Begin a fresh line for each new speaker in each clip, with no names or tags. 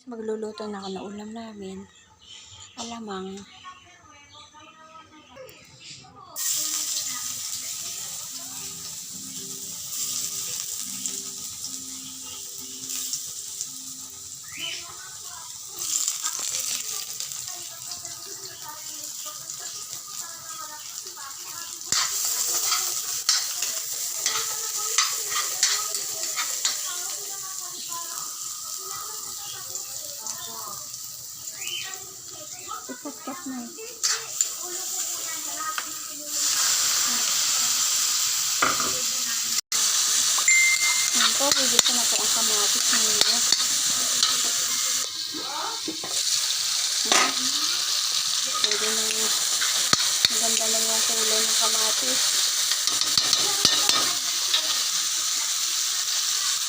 Magluluto na ako ng ulam namin. Alamang. Ikat-kat na eh. Yan po, bigyan ko na po ang kamatis ninyo. Pwede na maganda na yung kulay ng kamatis.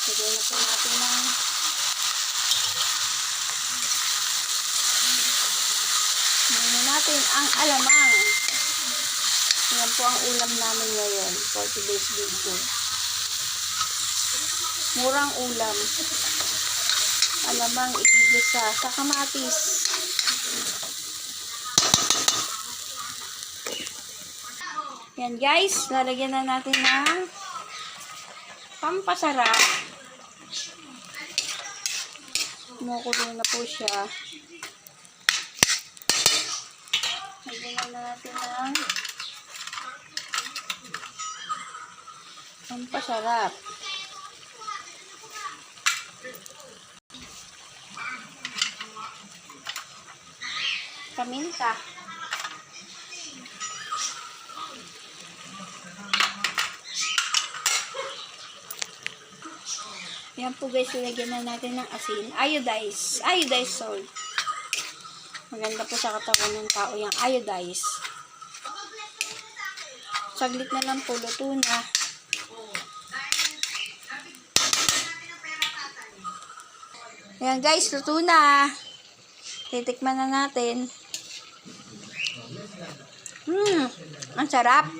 Pwede na po natin ng natin ang alamang. Yan po ang ulam namin ngayon for today's video. Murang ulam. Alamang igigisa sa kamatis. Yan guys, lalagyan na natin ng pampasarap. Kumukulo na po siya. Lagyan na natin ng pampasarap. Paminta. Yan po guys, ilagyan na natin ng asin. Iodized salt. Maganda po sa katawan ng tao yung iodized. Saglit na lang po, luto na. Ayan guys, luto na. Titikman na natin. Ang sarap.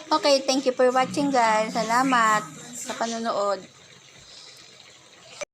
Okay, thank you for watching guys. Salamat sa panonood.